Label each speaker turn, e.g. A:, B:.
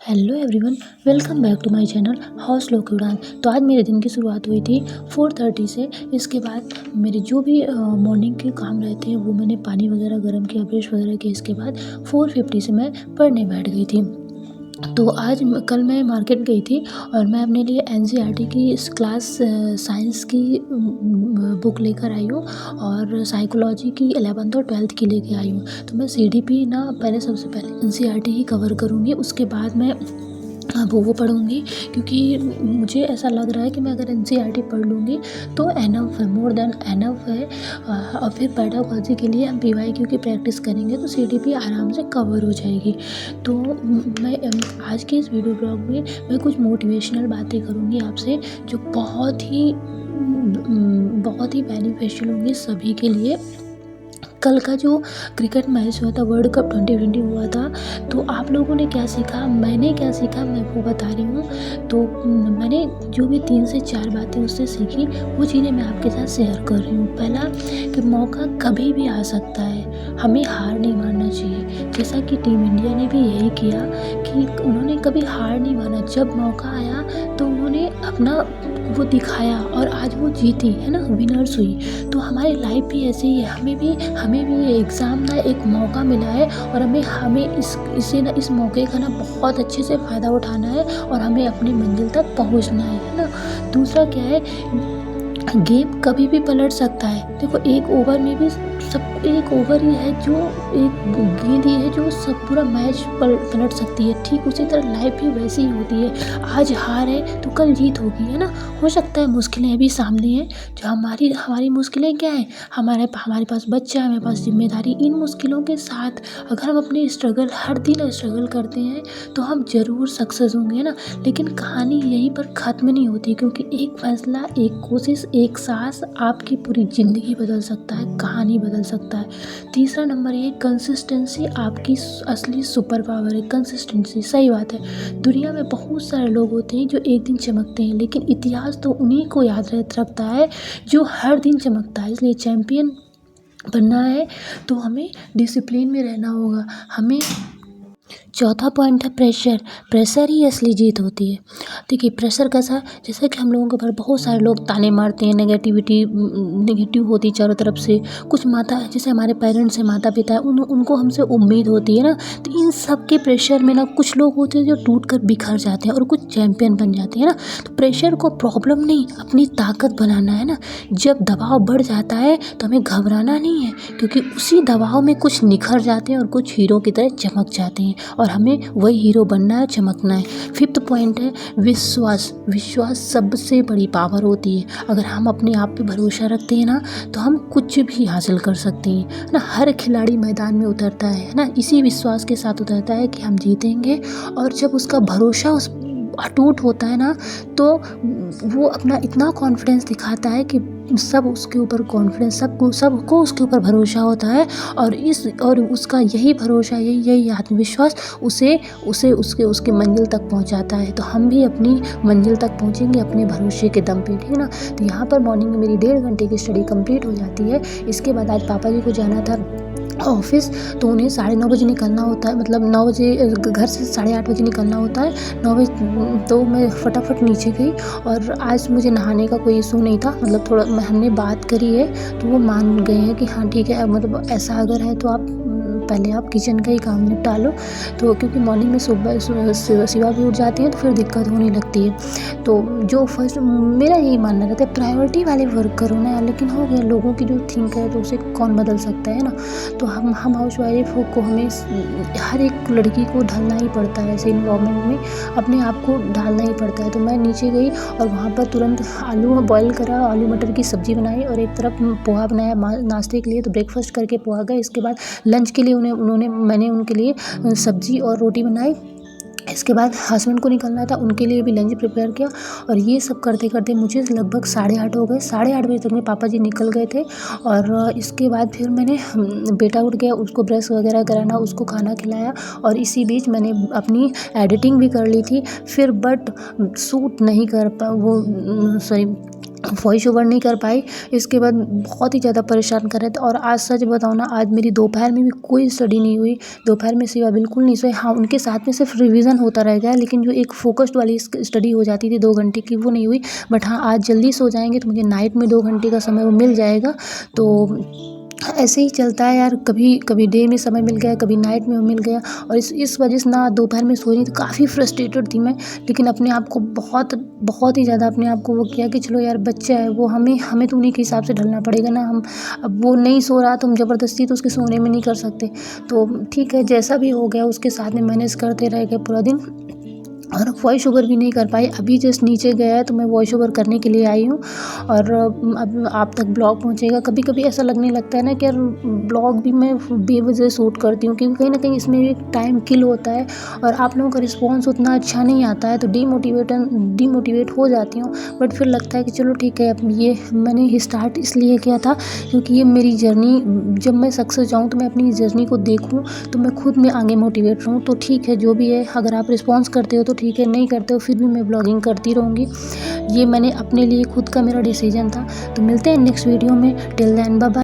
A: Hello everyone, welcome back to my channel house लोक उड़ान। तो आज मेरे दिन की शुरुआत हुई थी 4:30 से। इसके बाद मेरे जो भी मॉर्निंग के काम रहते हैं वो मैंने पानी वगैरह गर्म किया, ब्रश वगैरह किया। इसके बाद 4:50 से मैं पढ़ने बैठ गई थी। तो कल मैं मार्केट गई थी और मैं अपने लिए एनसीईआरटी की इस क्लास साइंस की बुक लेकर आई हूँ और साइकोलॉजी की 11th और 12th की लेके आई हूँ। तो मैं सीडीपी ना पहले सबसे पहले एनसीईआरटी ही कवर करूँगी, उसके बाद मैं वो पढ़ूँगी, क्योंकि मुझे ऐसा लग रहा है कि मैं अगर एनसीईआरटी पढ़ लूँगी तो एनफ है, मोर देन एनफ है। और फिर पेडागोजी के लिए हम पीवाईक्यू की प्रैक्टिस करेंगे तो सीडीपी आराम से कवर हो जाएगी। तो मैं आज के इस वीडियो ब्लॉग में मैं कुछ मोटिवेशनल बातें करूँगी आपसे, जो बहुत ही बेनिफिशियल होंगी सभी के लिए। कल का जो क्रिकेट मैच हुआ था, वर्ल्ड कप 2020 हुआ था, तो आप लोगों ने क्या सीखा, मैंने क्या सीखा, मैं वो बता रही हूँ। तो मैंने जो भी 3 से 4 बातें उससे सीखी वो चीज़ें मैं आपके साथ शेयर कर रही हूँ। पहला कि मौका कभी भी आ सकता है, हमें हार नहीं मानना चाहिए। जैसा कि टीम इंडिया ने भी यही किया कि उन्होंने कभी हार नहीं माना। जब मौका आया तो उन्होंने अपना वो दिखाया और आज वो जीती है ना, विनर्स हुई। तो हमारी लाइफ भी ऐसे ही है, हमें भी ये एग्ज़ाम ना एक मौका मिला है और हमें इस मौके का ना बहुत अच्छे से फ़ायदा उठाना है और हमें अपनी मंजिल तक पहुंचना है ना। दूसरा क्या है, गेम कभी भी पलट सकता है। देखो, एक ओवर में भी एक ओवर ही है, जो एक गेंद ही है जो सब पूरा मैच पलट सकती है। ठीक उसी तरह लाइफ भी वैसी ही होती है, आज हार है तो कल जीत होगी, है ना। हो सकता है मुश्किलें अभी सामने हैं, जो हमारी मुश्किलें क्या है, हमारे पास बच्चा है, हमारे पास जिम्मेदारी। इन मुश्किलों के साथ अगर हम अपने हर दिन स्ट्रगल करते हैं तो हम ज़रूर सक्सेस होंगे, है ना। लेकिन कहानी यहीं पर ख़त्म नहीं होती, क्योंकि एक फैसला, एक कोशिश, एक सांस आपकी पूरी ज़िंदगी बदल सकता है, कहानी बदल सकता है। तीसरा नंबर ये, कंसिस्टेंसी आपकी असली सुपर पावर है। कंसिस्टेंसी, सही बात है। दुनिया में बहुत सारे लोग होते हैं जो एक दिन चमकते हैं, लेकिन इतिहास तो उन्हीं को याद रखता है जो हर दिन चमकता है। इसलिए चैंपियन बनना है तो हमें डिसिप्लिन में रहना होगा। हमें चौथा पॉइंट है प्रेशर ही असली जीत होती है। देखिए, प्रेशर कैसा, जैसे कि हम लोगों के ऊपर बहुत सारे लोग ताने मारते हैं, नेगेटिव होती है चारों तरफ से। कुछ जैसे हमारे पेरेंट्स हैं, माता पिता है, उनको हमसे उम्मीद होती है ना। तो इन सब के प्रेशर में ना कुछ लोग होते हैं जो टूट कर बिखर जाते हैं और कुछ चैंपियन बन जाते हैं ना। तो प्रेशर को प्रॉब्लम नहीं, अपनी ताकत बनाना है ना। जब दबाव बढ़ जाता है तो हमें घबराना नहीं है, क्योंकि उसी दबाव में कुछ निखर जाते हैं और कुछ हीरो की तरह चमक जाते हैं, और हमें वही हीरो बनना है, चमकना है। 5th पॉइंट है विश्वास सबसे बड़ी पावर होती है। अगर हम अपने आप पे भरोसा रखते हैं ना तो हम कुछ भी हासिल कर सकते हैं ना। हर खिलाड़ी मैदान में उतरता है ना, इसी विश्वास के साथ उतरता है कि हम जीतेंगे। और जब उसका भरोसा अटूट होता है ना, तो वो अपना इतना कॉन्फिडेंस दिखाता है कि सब उसके ऊपर कॉन्फिडेंस, सबको उसके ऊपर भरोसा होता है। और उसका यही भरोसा, यही आत्मविश्वास उसे उसके मंजिल तक पहुंचाता है। तो हम भी अपनी मंजिल तक पहुंचेंगे अपने भरोसे के दम पे, ठीक है ना। तो यहाँ पर मॉर्निंग में मेरी 1.5 घंटे की स्टडी कंप्लीट हो जाती है। इसके बाद आज पापा जी को जाना था ऑफिस, तो उन्हें 9:30 बजे निकलना होता है, मतलब 9 बजे घर से 8:30 बजे निकलना होता है। 9 बजे तो मैं फटाफट नीचे गई, और आज मुझे नहाने का कोई इशू नहीं था। मतलब थोड़ा हमने बात करी है तो वो मान गए हैं कि हाँ ठीक है, मतलब ऐसा अगर है तो पहले आप किचन का ही काम निपटा लो। तो क्योंकि मॉर्निंग में सुबह शिवा भी उठ जाती है तो फिर दिक्कत होने लगती है। तो जो फर्स्ट मेरा यही मानना रहता है, प्रायोरिटी वाले वर्क करो ना यार। लेकिन हो गया, लोगों की जो थिंक है तो उसे कौन बदल सकता है ना। तो हम हाउस वाइफ को हमें हर एक लड़की को ढलना ही पड़ता है, ऐसे इन्वायरमेंट में अपने आप को ढालना ही पड़ता है। तो मैं नीचे गई और वहाँ पर तुरंत आलू बॉईल करा, आलू मटर की सब्ज़ी बनाई और एक तरफ पोहा बनाया नाश्ते के लिए। तो ब्रेकफास्ट करके पोहा गए। इसके बाद लंच के लिए मैंने उनके लिए सब्ज़ी और रोटी बनाई। इसके बाद हस्बैंड को निकलना था, उनके लिए भी लंच प्रिपेयर किया। और ये सब करते करते मुझे लगभग 8:30 हो गए। 8:30 बजे तक में पापा जी निकल गए थे। और इसके बाद फिर मैंने बेटा उठ गया, उसको ब्रश वगैरह कराना, उसको खाना खिलाया, और इसी बीच मैंने अपनी एडिटिंग भी कर ली थी। फिर बट शूट नहीं कर पा वो सॉरी वॉइस ओवर नहीं कर पाई। इसके बाद बहुत ही ज़्यादा परेशान कर रहे थे। और आज सच बताऊँ ना, आज मेरी दोपहर में भी कोई स्टडी नहीं हुई। दोपहर में सिवा बिल्कुल नहीं सोए। हाँ, उनके साथ में सिर्फ रिवीजन होता रह गया, लेकिन जो एक फोकस्ड वाली स्टडी हो जाती थी 2 घंटे की, वो नहीं हुई। बट हाँ, आज जल्दी सो जाएंगे तो मुझे नाइट में 2 घंटे का समय वो मिल जाएगा। तो ऐसे ही चलता है यार, कभी कभी डे में समय मिल गया, कभी नाइट में मिल गया। और इस वजह से ना दोपहर में सो रही तो काफ़ी फ्रस्ट्रेटेड थी मैं। लेकिन अपने आप को बहुत बहुत ही ज़्यादा अपने आप को वो किया कि चलो यार, बच्चा है वो, हमें तो उन्हीं के हिसाब से ढलना पड़ेगा ना। हम अब वो नहीं सो रहा तो हम ज़बरदस्ती तो उसके सोने में नहीं कर सकते। तो ठीक है, जैसा भी हो गया उसके साथ में मैनेज करते रह गए पूरा दिन। और वॉइस ओवर भी नहीं कर पाई। अभी जस्ट नीचे गया है तो मैं वॉइस ओवर करने के लिए आई हूँ। और अब आप तक ब्लॉग पहुँचेगा। कभी कभी ऐसा लगने लगता है ना कि यार, ब्लॉग भी मैं बेवजह शूट करती हूँ, क्योंकि कहीं ना कहीं इसमें एक टाइम किल होता है और आप लोगों का रिस्पॉन्स उतना अच्छा नहीं आता है, तो डीमोटिवेट हो जाती हूँ। बट फिर लगता है कि चलो ठीक है, अब ये मैंने स्टार्ट इसलिए किया था क्योंकि ये मेरी जर्नी, जब मैं सक्सेस जाऊँ तो मैं अपनी जर्नी को देखूँ, तो मैं खुद में आगे मोटिवेट रहूँ। तो ठीक है, जो भी है, अगर आप रिस्पॉन्स करते हो तो ठीक है, नहीं करते हो फिर भी मैं ब्लॉगिंग करती रहूँगी। ये मैंने अपने लिए खुद का मेरा डिसीजन था। तो मिलते हैं नेक्स्ट वीडियो में। Till then bye bye.